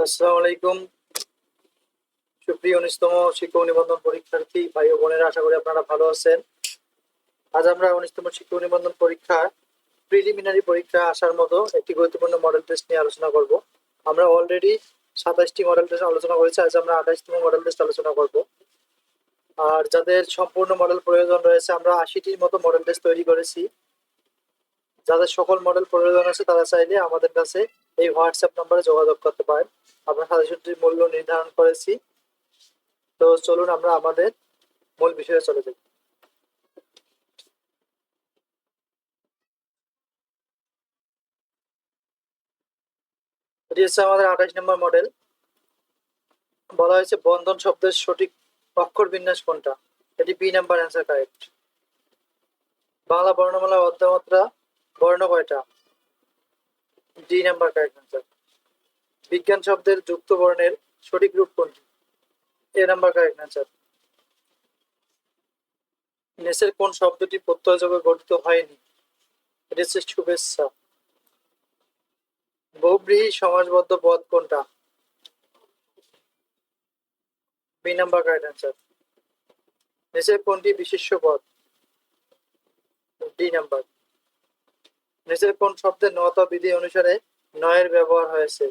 আসসালামু আলাইকুম। সুপ্রিয় 19তম শিক্ষক নিবন্ধন পরীক্ষার্থী ভাই ও বোনেরা, আশা করি আপনারা ভালো আছেন। আজ আমরা 19তম শিক্ষক নিবন্ধন পরীক্ষার প্রিলিমিনারি পরীক্ষা আসার মতো একটি গুরুত্বপূর্ণ মডেল টেস্ট নিয়ে আলোচনা করব। আমরা অলরেডি 27টি মডেল টেস্ট আলোচনা করেছি, আজ আমরা 28তম মডেল টেস্ট আলোচনা করব। আর যাদের সম্পূর্ণ মডেল প্রয়োজন রয়েছে, আমরা 80টির মতো মডেল টেস্ট তৈরি করেছি। যাদের সকল মডেল প্রয়োজন আছে তারা চাইলে আমাদের কাছে এই হোয়াটসঅ্যাপ নম্বরে যোগাযোগ করতে পারেন। আমরা সাজেশনটির মূল্য নির্ধারণ করেছি। তো চলুন আমরা আমাদের মূল বিষয়ে চলে যাই। এটি হচ্ছে আমাদের 28 নম্বর মডেল। বলা হয়েছে বন্ধন শব্দের সঠিক অক্ষর বিন্যাস কোনটা। এটি বি নাম্বার অ্যান্সার কারেক্ট। বাংলা বর্ণমালার অর্ধমাত্রা বর্ণ কয়টা? D number correct answer. বিজ্ঞান শব্দের যুক্ত বর্ণের সঠিক রূপ কোনটি? A number correct answer. নেসের কোন শব্দটি প্রত্যয়যোগে গঠিত হয়নি? এটি হচ্ছে শুভেচ্ছা। বহুব্রীহি সমাসবদ্ধ পদ কোনটা? B number correct answer. নিচের কোনটি বিশেষ্য পদ? D number. নিচের কোন শব্দে নতা বিধি অনুসারে নয়ের ব্যবহার হয়েছে?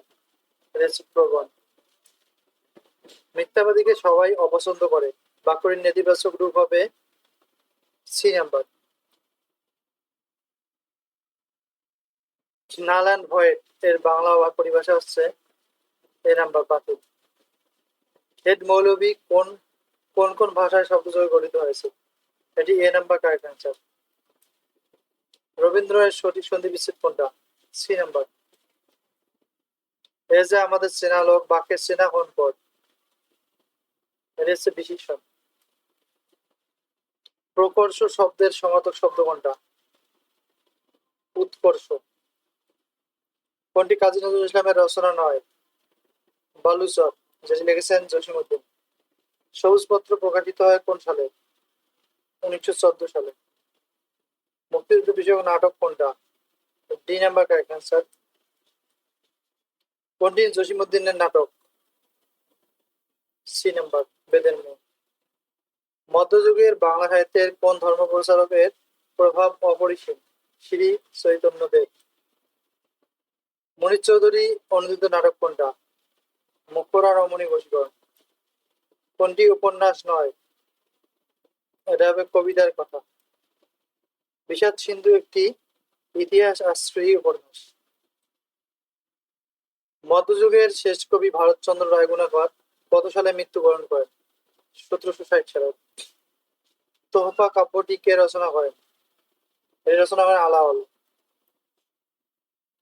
প্রবণ। মিথ্যাবাদীকে সবাই অপছন্দ করে, বাক্যটির নেতিবাচক রূপ হবে C number. Null and void এর বাংলা পরিভাষা হচ্ছে এ নাম্বার পাতিল। হেড মৌলবী কোন কোন কোন ভাষায় শব্দযোগে গঠিত হয়েছে? এটি এ নাম্বার কারেক্ট অ্যান্সার। রবীন্দ্রের সঠিক সন্ধি বিচ্ছেদ কোনটা? C number. এ যে আমাদের চেনা লোক, বাক্যের চেনা কোন পদ? এটি হচ্ছে বিশেষণ। প্রকর্ষ শব্দের সমার্থক শব্দ কোনটা? উৎকর্ষ। কোনটি কাজী নজরুল ইসলামের রচনা নয়? বালুচর, যেটি লিখেছেন জসীমউদ্দীন। সবুজপত্র প্রকাশিত হয় কোন সালে? 1914 সালে। মুক্তিযুদ্ধ বিষয়ক নাটক কোনটা? D number correct answer. কোনটি জসীমউদ্দীনের নাটক? সি নাম্বার, বেদের মেয়ে। মধ্যযুগের বাংলা সাহিত্যের কোন ধর্ম প্রচারকের প্রভাব অপরিসীম? শ্রী চৈতন্যদেব। মনির চৌধুরী অনুদিত নাটক কোনটা? মুক্তরা রমণী বশীকরণ। কোনটি উপন্যাস নয়? এটা হবে কবিতার কথা। বিষাদ সিন্ধু একটি ইতিহাস আশ্রয়ী উপন্যাস। মধ্যযুগের শেষ কবি ভারতচন্দ্র রায়গুণাকর কত সালে মৃত্যুবরণ করেন? 1760 সালে। তোহফা কাব্যটি কে রচনা করেন? এর রচনা করেন আলাওল।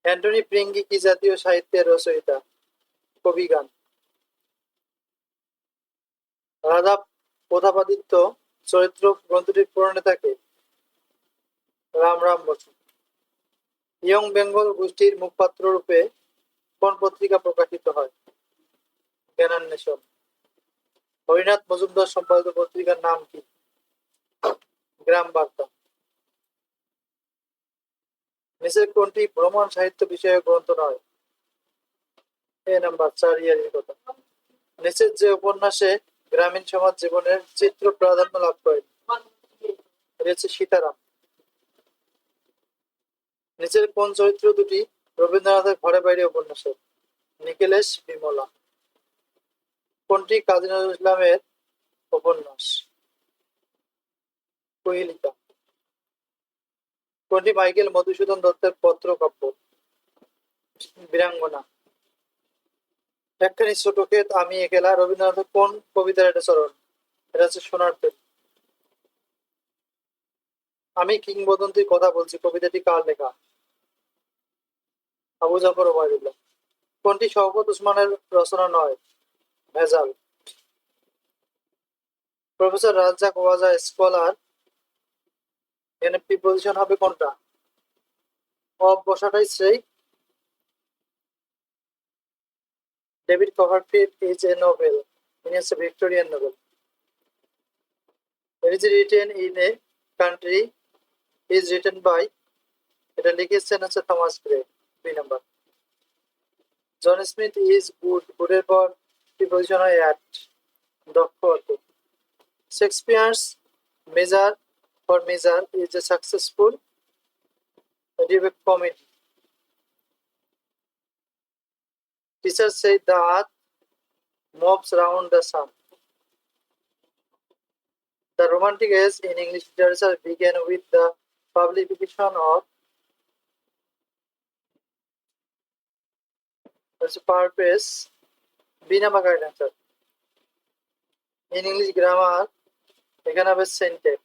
অ্যান্টনি ফ্রিঙ্গি কি জাতীয় সাহিত্যের রচয়িতা? কবিগান। রাধা প্রতাপাদিত্য চরিত্র গ্রন্থটির প্রণেতা কে? রাম রাম বসু। ইয়ং বেঙ্গল গোষ্ঠীর মুখপাত্র রূপে কোন পত্রিকা প্রকাশিত হয়? জ্ঞানান্বেষণ। হরিনাথ মজুমদার সম্পাদিত পত্রিকার নাম কি? গ্রাম বার্তা। নিচের কোনটি ভ্রমণ সাহিত্য বিষয়ক গ্রন্থ নয়? এ নাম্বার 4 ইয়ারের কথা। নিচের যে উপন্যাসে গ্রামীণ সমাজ জীবনের চিত্র প্রাধান্য লাভ করে? এটা হচ্ছে সীতারাম। নিচের কোন চরিত্র দুটি রবীন্দ্রনাথের ঘরে বাইরে উপন্যাসে? নিখিলেশ, বিমলা। কোনটি কাজী নজরুল ইসলামের উপন্যাস? কোহেলিকা। কোনটি মাইকেল মধুসূদন দত্তের পত্র কাব্য? বীরাঙ্গনা। একখানি ছোট ক্ষেত আমি একলা রবীন্দ্রনাথের কোন কবিতার এটা চরণ? এটা হচ্ছে সোনার তেল। আমি কিংবদন্তির কথা বলছি কবিতাটি কার লেখা? আবু জাফর ওবায়দুল্লাহ। কোনটি শওকত ওসমানের রচনা নয়? ভেজাল। প্রফেসর রাজ্জাক ওয়াজা স্কলার এখানে প্রিপোজিশন হবে কোনটা? অফ বসাটাই সেই। David Copperfield is a novel, ইনি হচ্ছে Victorian novel. It is written in a country is written by, এটা লিখেছেন হচ্ছে Thomas Gray. 2 number. John Smith is good, গুডের পর প্রিপজিশন হয় অ্যাট, দক্ষ অত। Shakespeare's Measure for measure is a successful debate comedy. Teacher said the earth moves round the sun. The Romantic age in English literature began with the publication of purpose Binama guidance. In English grammar, এখানে হবে syntax.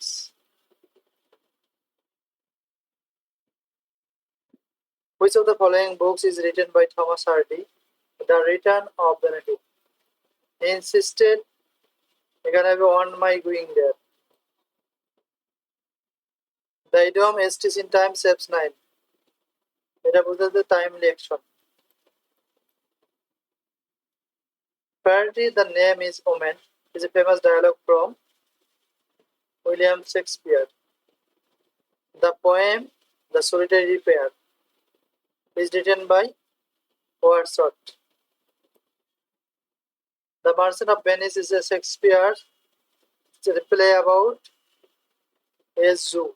Which of the following books is written by Thomas Hardy? The Return of the Native. He insisted এখানে হবে on my going there. The idiom estis in time saves 9. এটা বোঝাতে timely action. Apparently the name is Omen is a famous dialogue from William Shakespeare. The poem The Solitary Pair is written by Wordsworth. The Merchant of Venice is a Shakespeare's play about a zoo.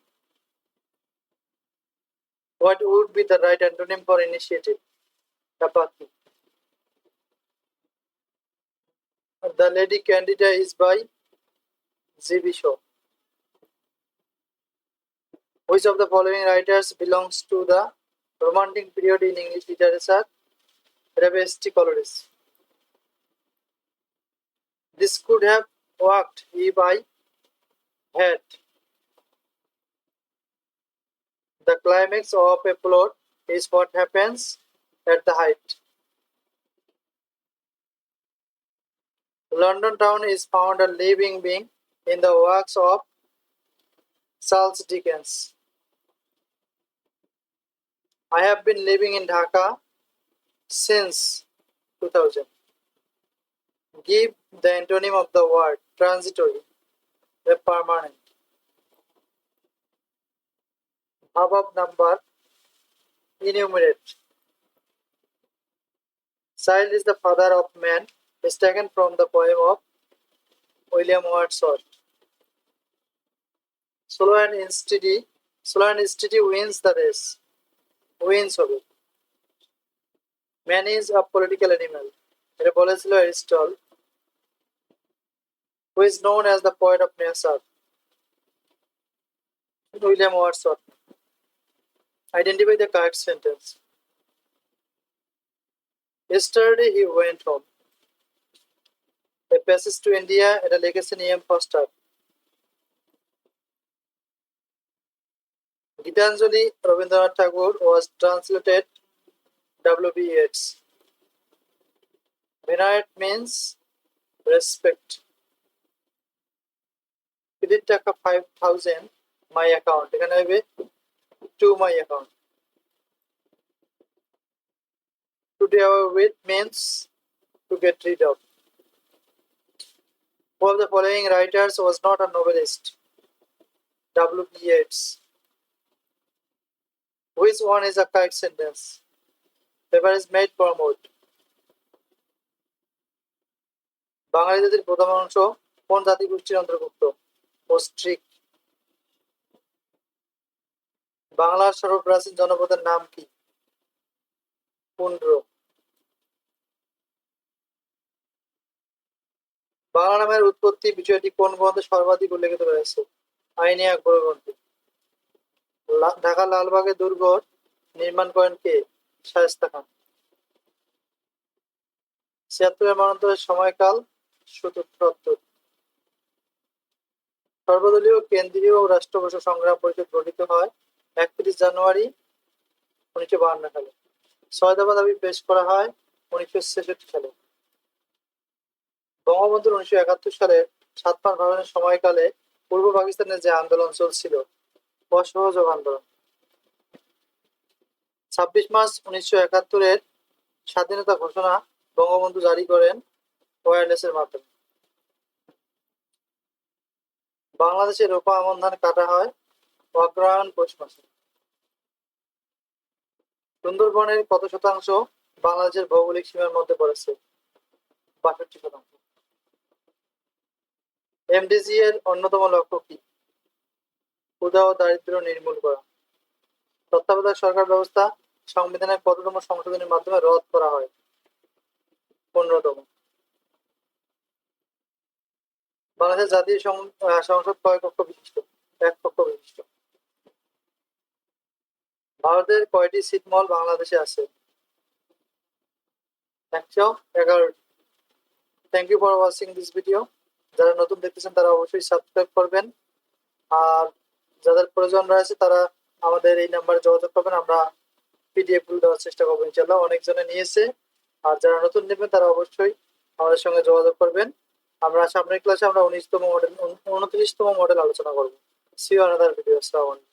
What would be the right antonym for initiative? Apathy. The Lady Candida is by G.B. Shaw. Which of the following writers belongs to the Romantic period in English literature? St. Coleridge. This could have worked if I had. The climax of a plot is what happens at the height. London town is found a living being in the works of Charles Dickens. I have been living in Dhaka since 2000. Give the antonym of the word transitory, a permanent. Above number, enumerate. Child is the father of man is taken from the poem of William Wordsworth. Slow and steady wins the race. Wins হবে. Man is a political animal. এটা বলেছিল Aristotle, who is known as the poet of nature. William Wordsworth. Identify the correct sentence. Yesterday he went home. A passage to India এটা লিখেছেন E.M. Forster. Gitanjali Rabindranath Tagore was translated W.B. Yeats. Venerate means respect. Credit টাকা 5,000 my account. এখানে হবে to my account. To do away with means to get rid of. Who of the following writers was not a novelist? W.B. Yeats. Which one is a correct sentence? Paper is made from wood. বাঙালি জাতির প্রথম অংশ কোন জাতিগোষ্ঠীর অন্তর্ভুক্ত? Austric. বাংলার সর্বপ্রাচীন জনপদের নাম কি? পুন্ড্র। বাংলা নামের উৎপত্তি বিষয়টি কোন গ্রন্থে সর্বাধিক উল্লেখিত রয়েছে? আইনে আকবর গ্রন্থে। ঢাকা লালবাগের দুর্গ নির্মাণ করেন কে? শায়েস্তা খান। ৭৬ মন্বন্তরের সময়কাল ৭৭। সর্বদলীয় কেন্দ্রীয় রাষ্ট্রভাষা সংগ্রাম পরিষদ গঠিত হয় ৩১ জানুয়ারি ১৯৫২ সালে। ৬ দফা দাবি পেশ করা হয় ১৯৬৬ সালে। বঙ্গবন্ধুর ১৯৭১ সালের ৭ মাস ভাষণের সময়কালে পূর্ব পাকিস্তানে যে আন্দোলন চলছিল অসহযোগ আন্দোলন। ২৬ মার্চ ১৯৭১-এর স্বাধীনতা ঘোষণা বঙ্গবন্ধু জারি করেন ওয়্যারলেসের মাধ্যমে। বাংলাদেশে রোপা আমন ধান কাটা হয় অগ্রহায়ণ পৌষ মাসে। সুন্দরবনের কত শতাংশ বাংলাদেশের ভৌগোলিক সীমার মধ্যে পড়েছে? 62%। এমডিজি এর অন্যতম লক্ষ্য কি? ক্ষুধা ও দারিদ্র্য নির্মূল করা। তত্ত্বাবধায়ক সরকার ব্যবস্থা সংবিধানের কততম সংশোধনীর মাধ্যমে রদ করা হয়? 15তম। বাংলাদেশের জাতীয় সংসদ কয় কক্ষ বিশিষ্ট? এক কক্ষ বিশিষ্ট। ভারতের কয়টি ছিটমহল বাংলাদেশে আছে? 111টি। Thank you for watching this video. যারা নতুন দেখতেছেন তারা অবশ্যই সাবস্ক্রাইব করবেন, আর যাদের প্রয়োজন রয়েছে তারা আমাদের এই নাম্বারে যোগাযোগ করবেন। আমরা পিডিএফ গুলো দেওয়ার চেষ্টা করবো ইনশাল্লাহ। অনেকজনে নিয়েছে, আর যারা নতুন নেবেন তারা অবশ্যই আমাদের সঙ্গে যোগাযোগ করবেন। আমরা সামনের ক্লাসে আমরা 19তম মডেল 29তম মডেল আলোচনা করবো। See you another video. আসসালামু আলাইকুম।